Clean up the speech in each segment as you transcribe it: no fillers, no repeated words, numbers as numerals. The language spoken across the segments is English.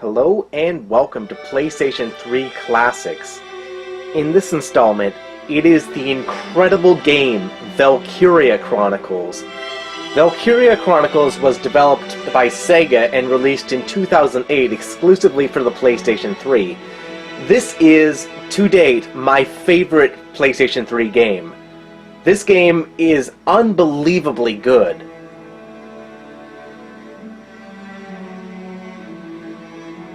Hello and welcome to PlayStation 3 Classics. In this installment, it is the incredible game Valkyria Chronicles. Valkyria Chronicles was developed by Sega and released in 2008 exclusively for the PlayStation 3. This is, to date, my favorite PlayStation 3 game. This game is unbelievably good.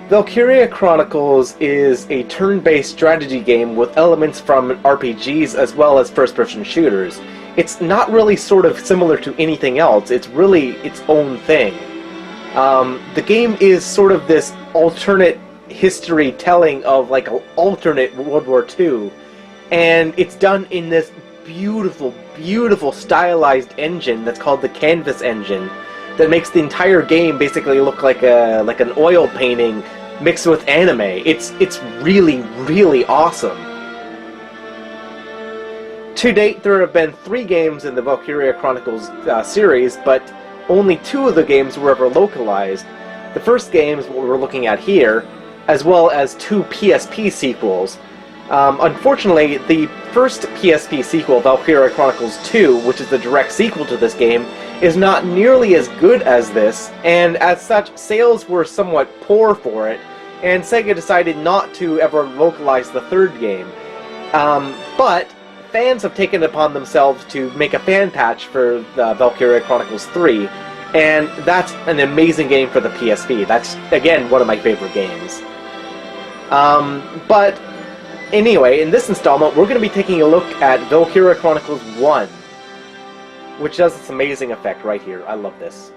Valkyria Chronicles is a turn-based strategy game with elements from RPGs as well as first-person shooters. It's not really sort of similar to anything else, it's really its own thing. The game is sort of this alternate history telling of like an alternate World War II, and it's done in this beautiful, beautiful stylized engine that's called the Canvas engine that makes the entire game basically look like an oil painting mixed with anime. It's really, really awesome. To date, there have been 3 games in the Valkyria Chronicles series, but only 2 of the games were ever localized. The first game is what we're looking at here, as well as 2 PSP sequels. Unfortunately, the first PSP sequel, Valkyria Chronicles 2, which is the direct sequel to this game, is not nearly as good as this, and as such, sales were somewhat poor for it, and Sega decided not to ever localize the third game. But fans have taken it upon themselves to make a fan patch for the Valkyria Chronicles 3, and that's an amazing game for the PSP. That's, again, one of my favorite games. But anyway, in this installment, we're going to be taking a look at Valkyria Chronicles 1, which does this amazing effect right here. I love this.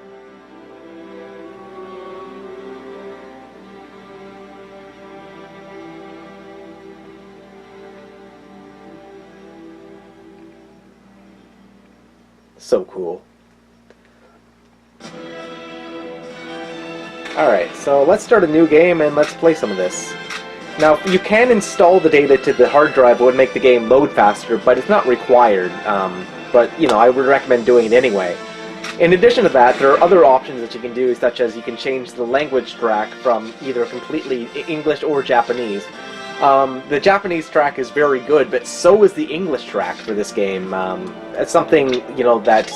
So cool. Alright, so let's start a new game and let's play some of this. Now, you can install the data to the hard drive. It would make the game load faster, but it's not required. But, you know, I would recommend doing it anyway. In addition to that, there are other options that you can do, such as you can change the language track from either completely English or Japanese. The Japanese track is very good, but so is the English track for this game. It's something, you know, that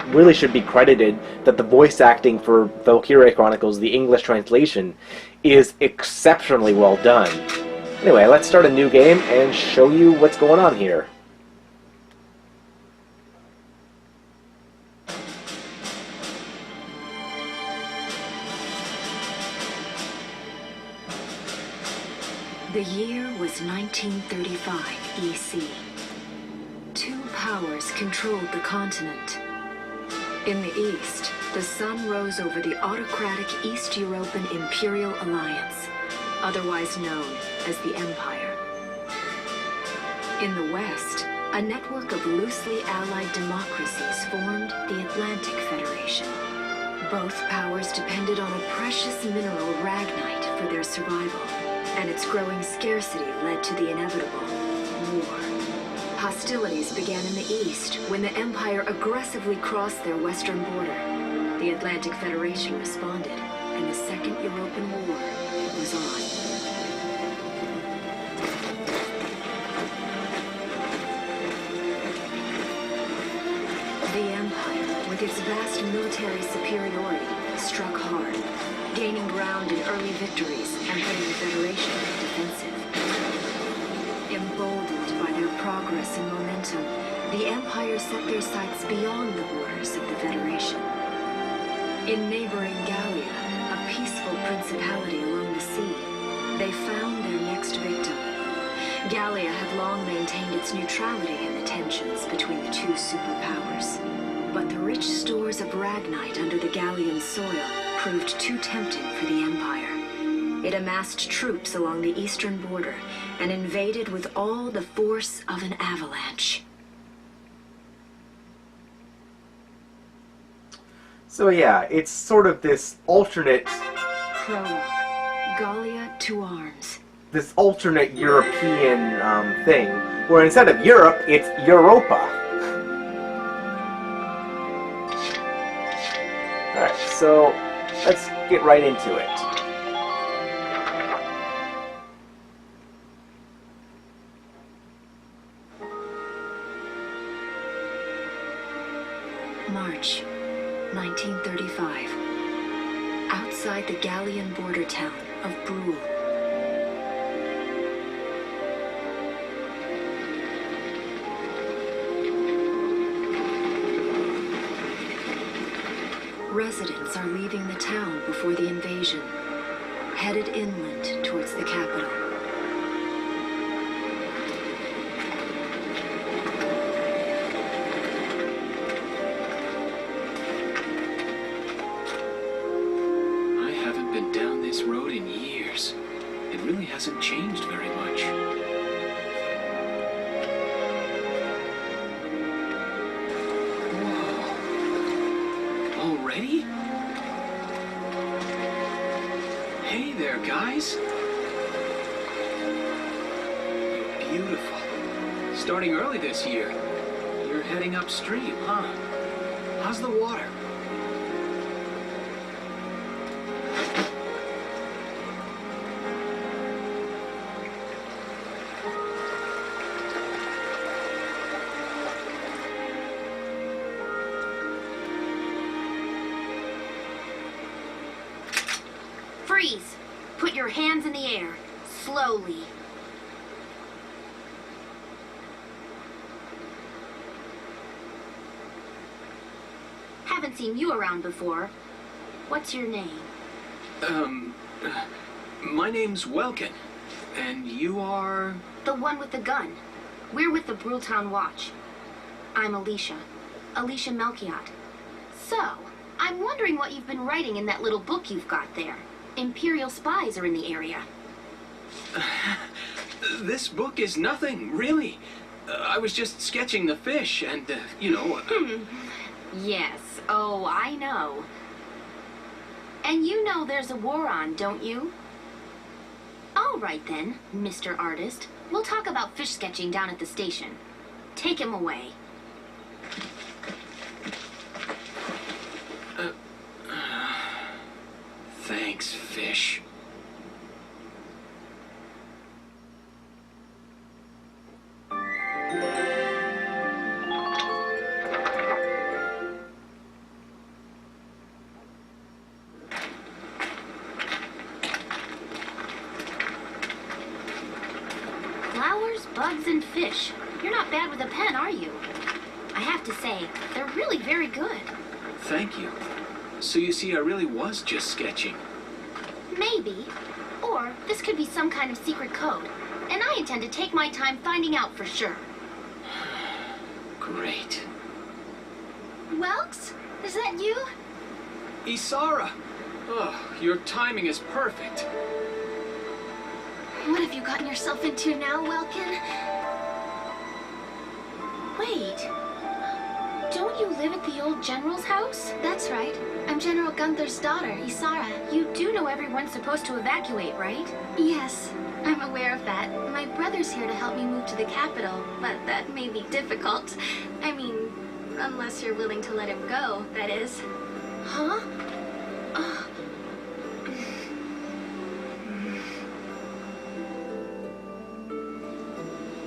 really should be credited, that the voice acting for Valkyria Chronicles, the English translation, is exceptionally well done. Anyway, let's start a new game and show you what's going on here. The year was 1935 EC. 2 powers controlled the continent. In the east, the sun rose over the autocratic East European Imperial Alliance, otherwise known as the Empire. In the west, a network of loosely allied democracies formed the Atlantic Federation. Both powers depended on a precious mineral ragnite for their survival, and its growing scarcity led to the inevitable war. Hostilities began in the east when the Empire aggressively crossed their western border. The Atlantic Federation responded, and the Second European War was on. The Empire, with its vast military superiority, struck hard, gaining ground in early victories and putting the Federation on the defensive. Emboldened by their progress and momentum, the Empire set their sights beyond the borders of the Federation. In neighboring Gallia, a peaceful principality along the sea, they found their next victim. Gallia had long maintained its neutrality in the tensions between the 2 superpowers. But the rich stores of ragnite under the Gallian soil proved too tempting for the Empire. It amassed troops along the eastern border and invaded with all the force of an avalanche. So yeah, it's sort of this alternate... Prologue. Gallia to arms. This alternate European thing, where instead of Europe, it's Europa. Alright, so let's get right into it. 1935. Outside the Gallian border town of Brule. Residents are leaving the town before the invasion, headed inland towards the capital. I haven't been down this road in years. It really hasn't changed very much. Already? Hey there, guys. You're beautiful. Starting early this year. You're heading upstream, huh? How's the water? Freeze! Put your hands in the air. Slowly. Haven't seen you around before. What's your name? My name's Welkin. And you are... The one with the gun. We're with the Bruletown Watch. I'm Alicia. Alicia Melchiot. So, I'm wondering what you've been writing in that little book you've got there. Imperial spies are in the area. This book is nothing, really. I was just sketching the fish and, you know... Yes, oh, I know. And you know there's a war on, don't you? All right then, Mr. Artist. We'll talk about fish sketching down at the station. Take him away. Thanks, fish. Flowers, bugs, and fish. You're not bad with a pen, are you? I have to say, they're really very good. Thank you. So you see, I really was just sketching. Maybe. Or this could be some kind of secret code. And I intend to take my time finding out for sure. Great. Welks? Is that you? Isara! Oh, your timing is perfect. What have you gotten yourself into now, Welkin? Wait. Don't you live at the old general's house? That's right. I'm General Gunther's daughter, Isara. You do know everyone's supposed to evacuate, right? Yes, I'm aware of that. My brother's here to help me move to the capital, but that may be difficult. I mean, unless you're willing to let him go, that is. Huh?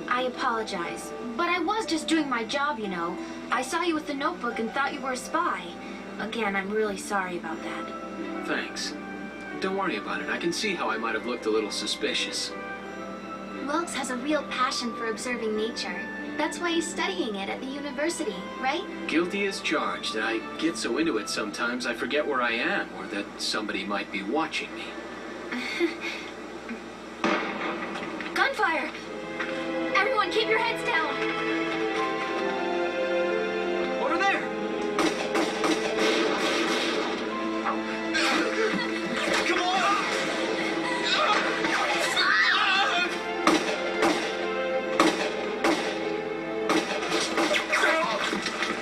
I apologize, but I was just doing my job, you know. I saw you with the notebook and thought you were a spy. Again, I'm really sorry about that. Thanks. Don't worry about it. I can see how I might have looked a little suspicious. Welks has a real passion for observing nature. That's why he's studying it at the university, right? Guilty as charged. I get so into it sometimes I forget where I am or that somebody might be watching me. Gunfire! Everyone keep your heads down! Over there! Come on!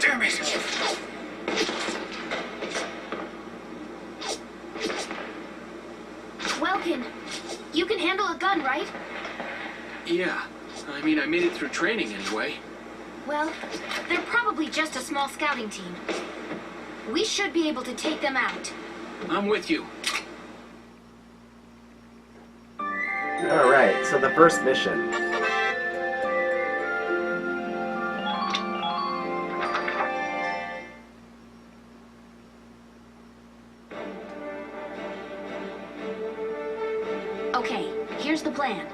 Damn it! Welkin, you can handle a gun, right? Yeah. I mean, I made it through training anyway. Well, they're probably just a small scouting team. We should be able to take them out. I'm with you. Alright, so the first mission. Okay, here's the plan.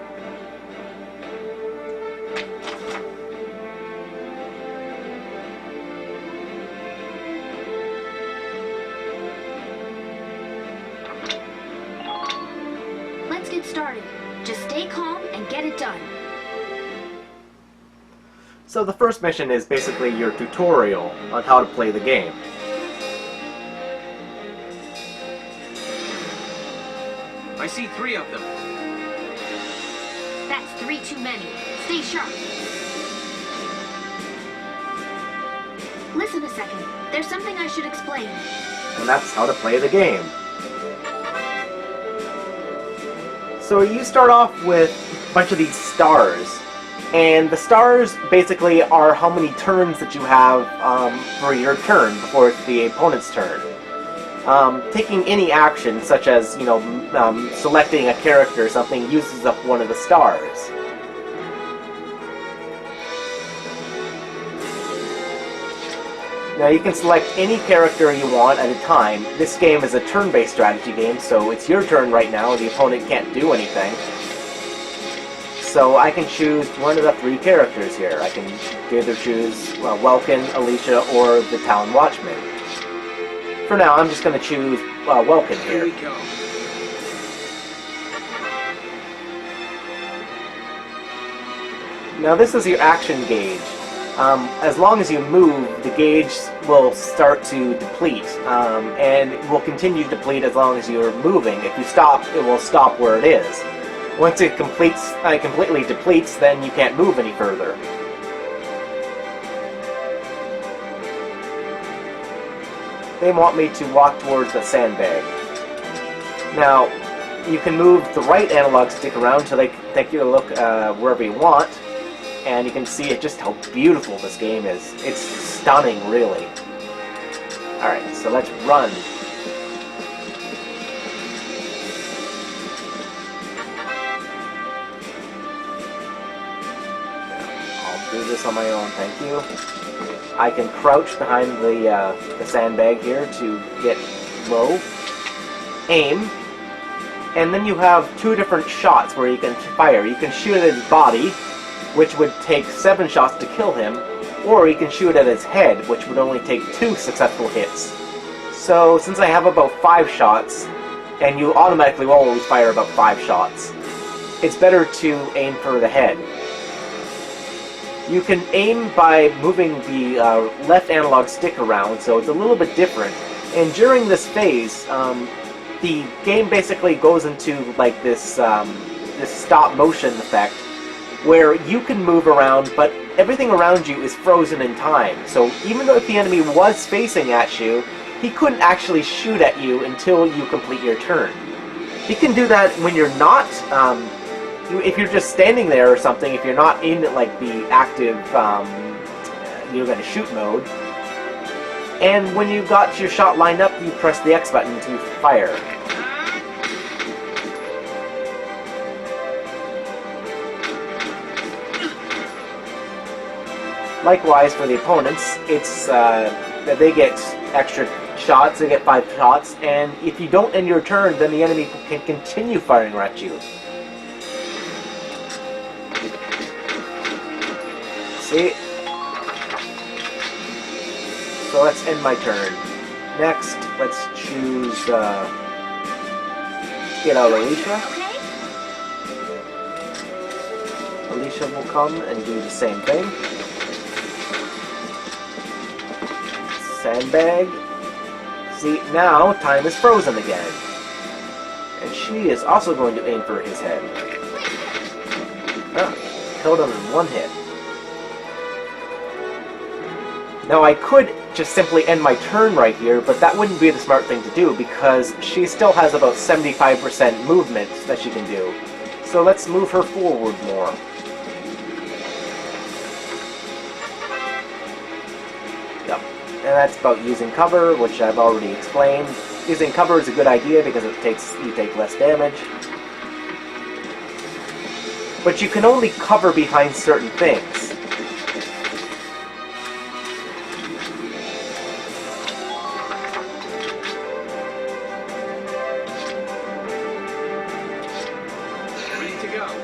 Let's get started. Just stay calm and get it done. So the first mission is basically your tutorial on how to play the game. I see 3 of them. That's 3 too many. Stay sharp. Listen a second. There's something I should explain. And that's how to play the game. So you start off with a bunch of these stars. And the stars basically are how many turns that you have for your turn before it's the opponent's turn. Taking any action, such as, you know, selecting a character or something, uses up one of the stars. Now you can select any character you want at a time. This game is a turn-based strategy game, so it's your turn right now, the opponent can't do anything. So I can choose one of the 3 characters here. I can either choose Welkin, Alicia, or the Town Watchman. For now, I'm just going to choose Welkin here. Here we go. Now this is your action gauge. As long as you move, the gauge will start to deplete, and it will continue to deplete as long as you're moving. If you stop, it will stop where it is. Once it completely depletes, then you can't move any further. They want me to walk towards the sandbag. Now, you can move the right analog stick around so they can take you a look wherever you want, and you can see just how beautiful this game is. It's stunning, really. Alright, so let's run. Do this on my own, thank you. I can crouch behind the sandbag here to get low. Aim. And then you have 2 different shots where you can fire. You can shoot at his body, which would take 7 shots to kill him, or you can shoot at his head, which would only take 2 successful hits. So, since I have about 5 shots, and you automatically will always fire about 5 shots, it's better to aim for the head. You can aim by moving the left analog stick around, so it's a little bit different. And during this phase, the game basically goes into like this this stop motion effect, where you can move around, but everything around you is frozen in time. So even though if the enemy was facing at you, he couldn't actually shoot at you until you complete your turn. He can do that when you're not. If you're just standing there or something, if you're not in like the active, you're going to shoot mode, and when you've got your shot lined up, you press the X button to fire. Likewise for the opponents, it's that they get extra shots, they get 5 shots, and if you don't end your turn, then the enemy can continue firing at you. See? So let's end my turn. Next, let's choose, get out Alicia. Alicia will come and do the same thing. Sandbag. See, now time is frozen again. And she is also going to aim for his head. Ah, killed him in 1 hit. Now I could just simply end my turn right here, but that wouldn't be the smart thing to do because she still has about 75% movement that she can do. So let's move her forward more. Yep. And that's about using cover, which I've already explained. Using cover is a good idea because you take less damage. But you can only cover behind certain things. go.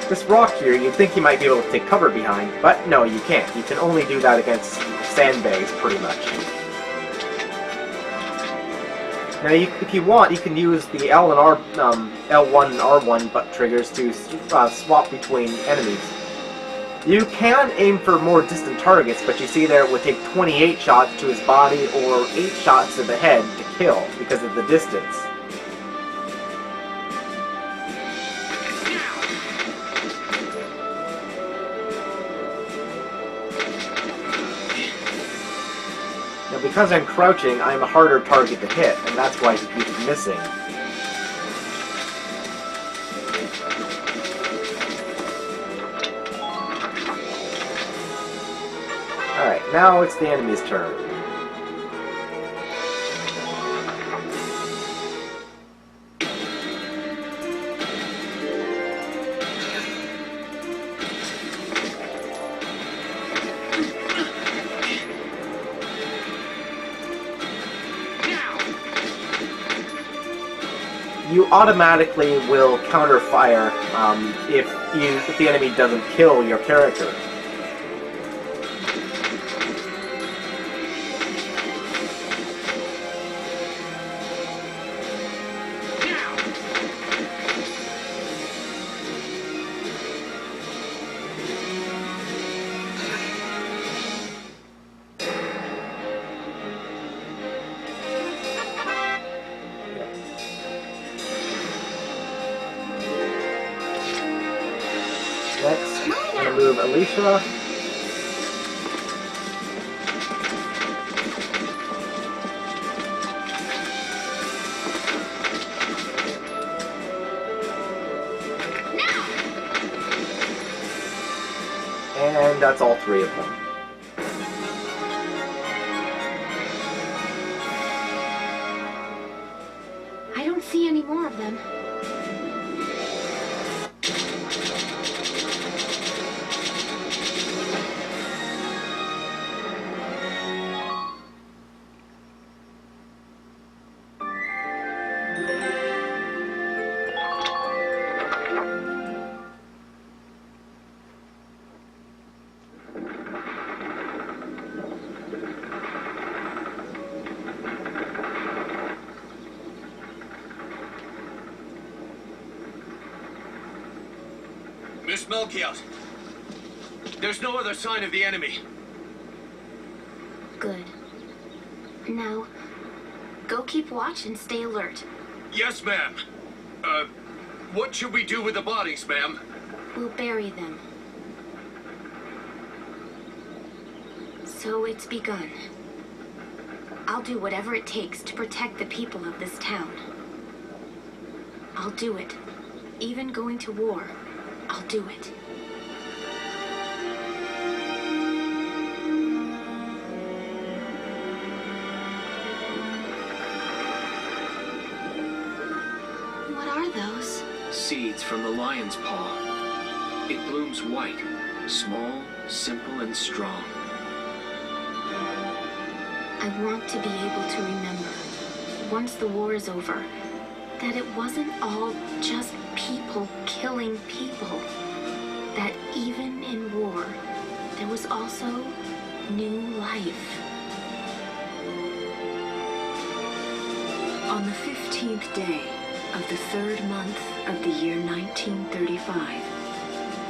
This rock here, you'd think you might be able to take cover behind, but no, you can't. You can only do that against sandbags, pretty much. Now, if you want, you can use the L and R, L1 and R1 butt triggers to swap between enemies. You can aim for more distant targets, but you see there it would take 28 shots to his body or 8 shots to the head to kill because of the distance. Now, because I'm crouching, I'm a harder target to hit, and that's why he keeps missing. Alright, now it's the enemy's turn. You automatically will counter fire if the enemy doesn't kill your character. Next, I'm going to move Alicia. And that's all 3 of them. I don't see any more of them. Miss Melchiot, there's no other sign of the enemy. Good. Now, go keep watch and stay alert. Yes, ma'am. What should we do with the bodies, ma'am? We'll bury them. So it's begun. I'll do whatever it takes to protect the people of this town. I'll do it. Even going to war, I'll do it. What are those? Seeds from the lion's paw. It blooms white, small, simple, and strong. I want to be able to remember, once the war is over, that it wasn't all just people killing people. That even in war, there was also new life. On the 15th day of the 3rd month of the year 1935,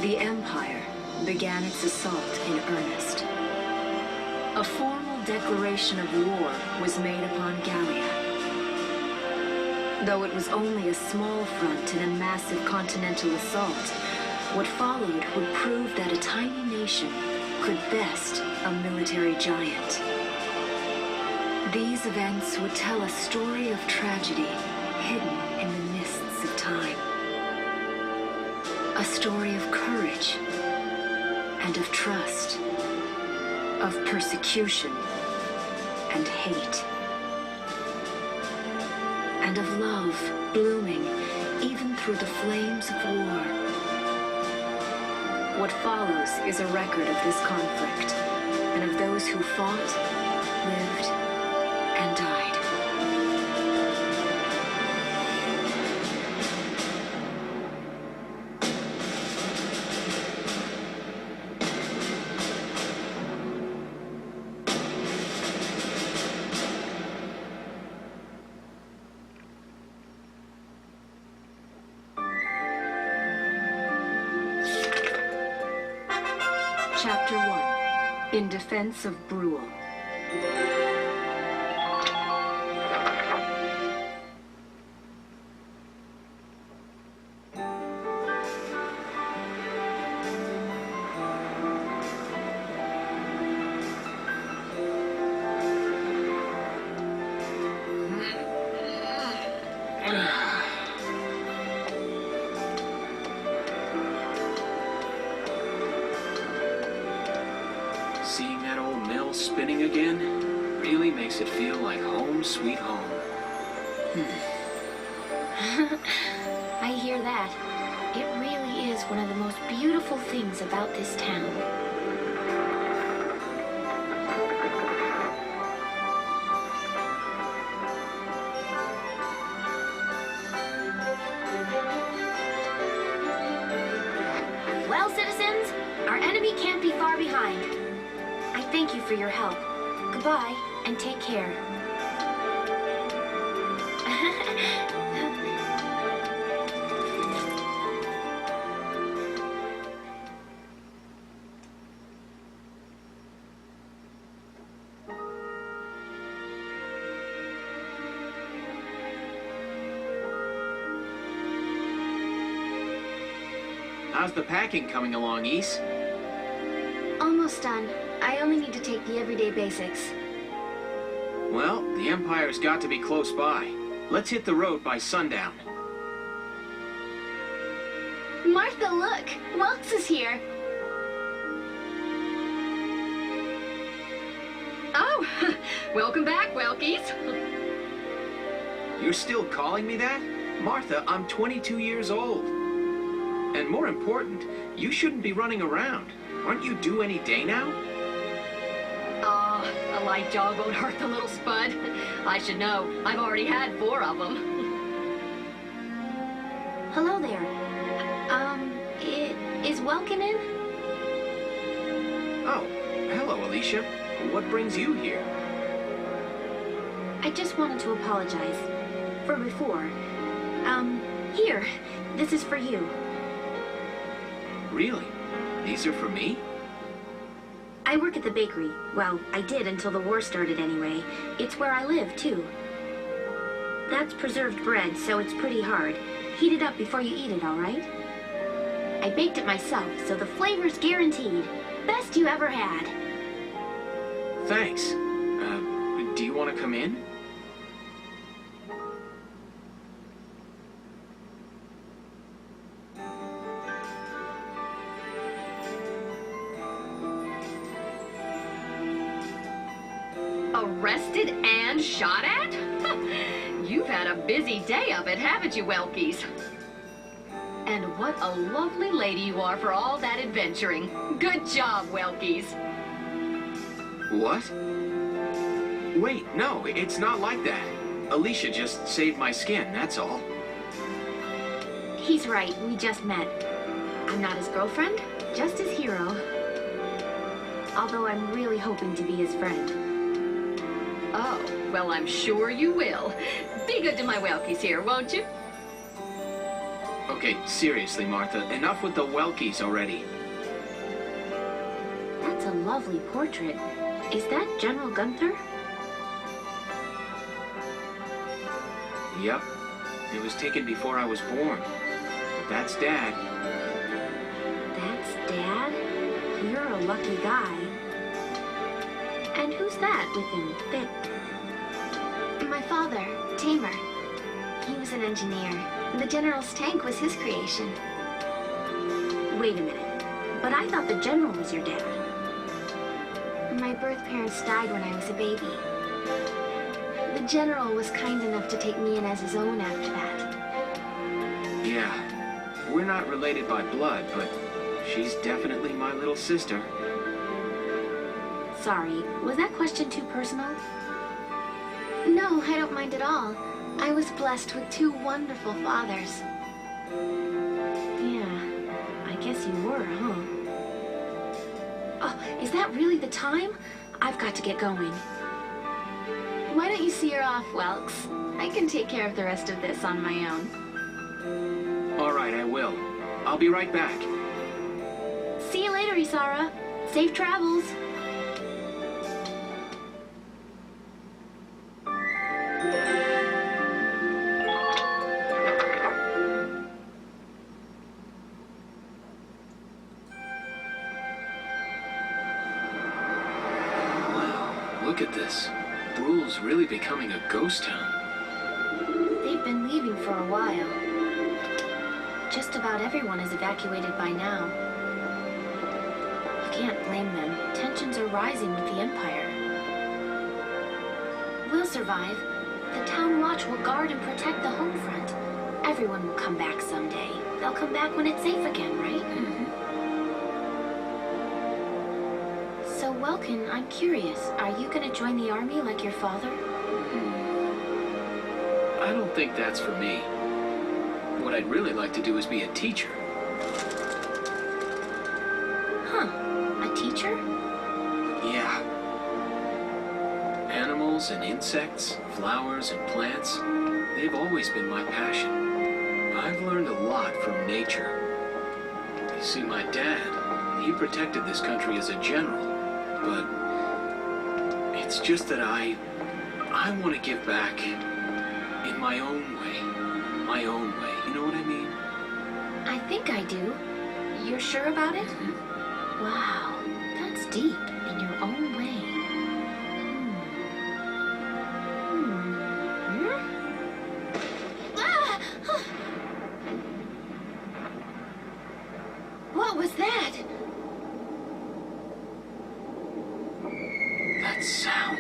the Empire began its assault in earnest. A formal declaration of war was made upon Gallia. Though it was only a small front in a massive continental assault, what followed would prove that a tiny nation could best a military giant. These events would tell a story of tragedy hidden in the mists of time. A story of courage and of trust, of persecution and hate, and of love blooming even through the flames of war. What follows is a record of this conflict, and of those who fought, lived, defense of Brule. Seeing that old mill spinning again really makes it feel like home sweet home. I hear that. It really is one of the most beautiful things about this town. Well, citizens, our enemy can't be far behind. I thank you for your help. Goodbye, and take care. How's the packing coming along, Ys? Almost done. I only need to take the everyday basics. Well, the Empire's got to be close by. Let's hit the road by sundown. Martha, look! Welks is here! Oh, welcome back, Welkies. You're still calling me that? Martha, I'm 22 years old. And more important, you shouldn't be running around. Aren't you due any day now? Oh, a light jog won't hurt the little spud. I should know. I've already had 4 of them. Hello there. Is Welkin in? Oh, hello, Alicia. What brings you here? I just wanted to apologize. For before. Here. This is for you. Really? These are for me? I work at the bakery. Well, I did until the war started anyway. It's where I live, too. That's preserved bread, so it's pretty hard. Heat it up before you eat it, all right? I baked it myself, so the flavor's guaranteed. Best you ever had. Thanks. Do you want to come in? Arrested and shot at? You've had a busy day of it, haven't you, Welkies? And what a lovely lady you are for all that adventuring. Good job, Welkies. What? Wait, no, it's not like that. Alicia just saved my skin, that's all. He's right, we just met. I'm not his girlfriend, just his hero. Although I'm really hoping to be his friend. Oh, well, I'm sure you will. Be good to my Welkies here, won't you? Okay, seriously, Martha, enough with the Welkies already. That's a lovely portrait. Is that General Gunther? Yep. It was taken before I was born. But that's Dad. That's Dad? You're a lucky guy. And who's that with him? My father, Tamer. He was an engineer. The General's tank was his creation. Wait a minute. But I thought the General was your dad. My birth parents died when I was a baby. The General was kind enough to take me in as his own after that. Yeah. We're not related by blood, but she's definitely my little sister. Sorry, was that question too personal? No, I don't mind at all. I was blessed with 2 wonderful fathers. Yeah, I guess you were, huh? Oh, is that really the time? I've got to get going. Why don't you see her off, Welks? I can take care of the rest of this on my own. All right, I will. I'll be right back. See you later, Isara. Safe travels. Look at this. Brule's really becoming a ghost town. They've been leaving for a while. Just about everyone is evacuated by now. You can't blame them. Tensions are rising with the Empire. We'll survive. The Town Watch will guard and protect the home front. Everyone will come back someday. They'll come back when it's safe again, right? So, Welkin, I'm curious. Are you gonna join the army like your father? I don't think that's for me. What I'd really like to do is be a teacher. Huh. A teacher? Yeah. Animals and insects, flowers and plants, they've always been my passion. I've learned a lot from nature. You see, my dad, he protected this country as a general, but it's just that I want to give back in my own way. My own way, you know what I mean? I think I do. You're sure about it? Wow, that's deep. In your own way. What was that? That sound.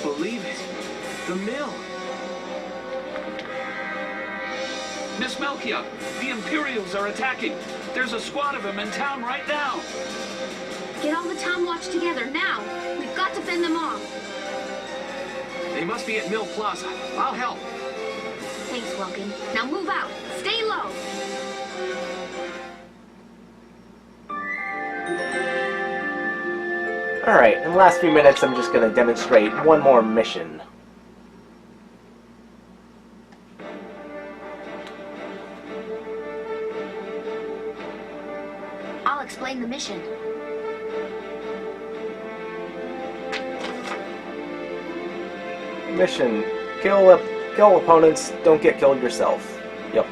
Believe it. The mill. Miss Melkia, the Imperials are attacking. There's a squad of them in town right now. Get all the Town Watch together, now! We've got to fend them off! They must be at Mill Plaza. I'll help. Thanks, Welkin. Now move out! Stay low! Alright, in the last few minutes I'm just going to demonstrate one more mission. I'll explain the mission. Mission: kill opponents, don't get killed yourself. Yep.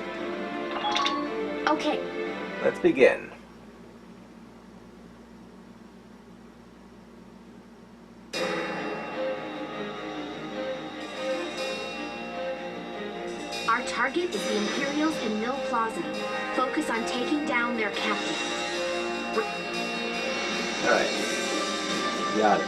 Okay. Let's begin. Our target is the Imperials in Mill Plaza. Focus on taking down their captain. Alright. Got it.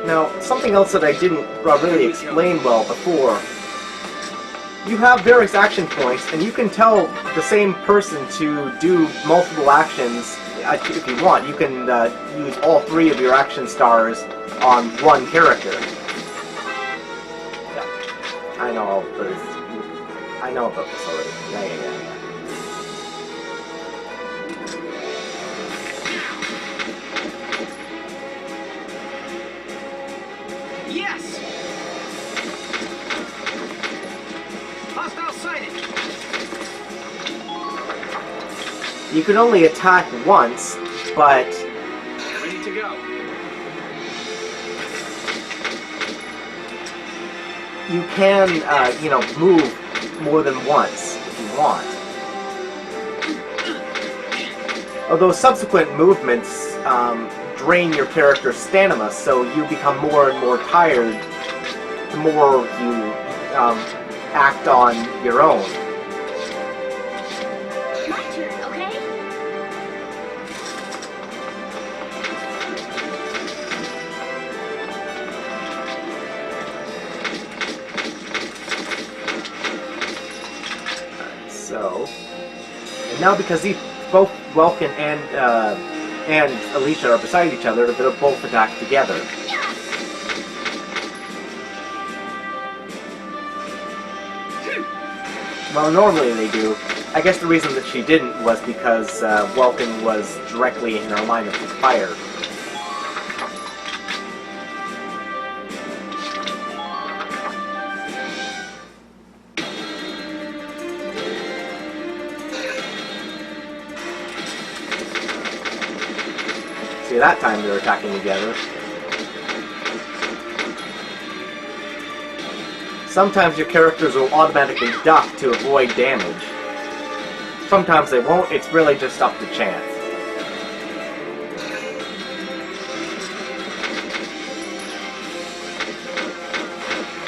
Now, something else that I didn't really explain well before. You have various action points, and you can tell the same person to do multiple actions if you want. You can use all three of your action stars on one character. Yeah, I know, but I know about this already. Yeah. Yes! Hostile sighted! You can only attack once, but Ready to go. you can, move more than once if you want. Although subsequent movements drain your character's stamina, so you become more and more tired the more you act on your own. My turn, okay? So, and now because both Welkin and Alicia are beside each other, they'll both attack together. Well, normally they do. I guess the reason that she didn't was because Welkin was directly in her line of fire. See, that time they were attacking together. Sometimes your characters will automatically duck to avoid damage. Sometimes they won't, it's really just up to chance.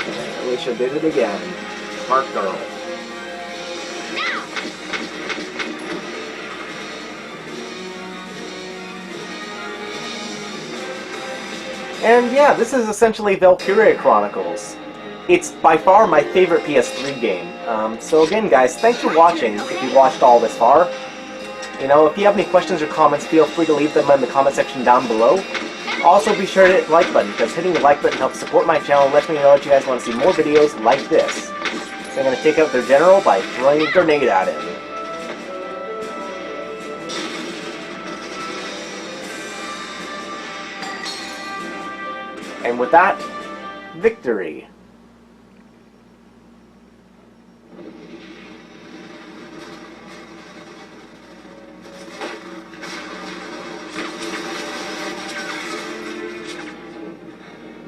And Alicia did it again. Smart girl. And yeah, this is essentially Valkyria Chronicles. It's by far my favorite PS3 game. So again, guys, thanks for watching, if you watched all this far. You know, if you have any questions or comments, feel free to leave them in the comment section down below. Also, be sure to hit the like button, because hitting the like button helps support my channel and lets me know that you guys want to see more videos like this. So I'm going to take out their general by throwing a grenade at him. And with that, victory!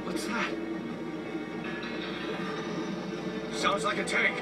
What's that? Sounds like a tank.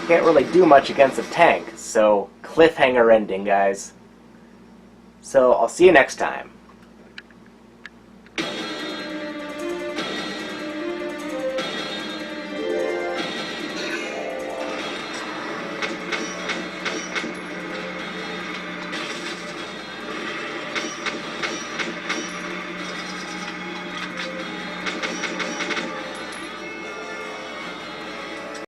Can't really do much against a tank, so cliffhanger ending, guys. So I'll see you next time.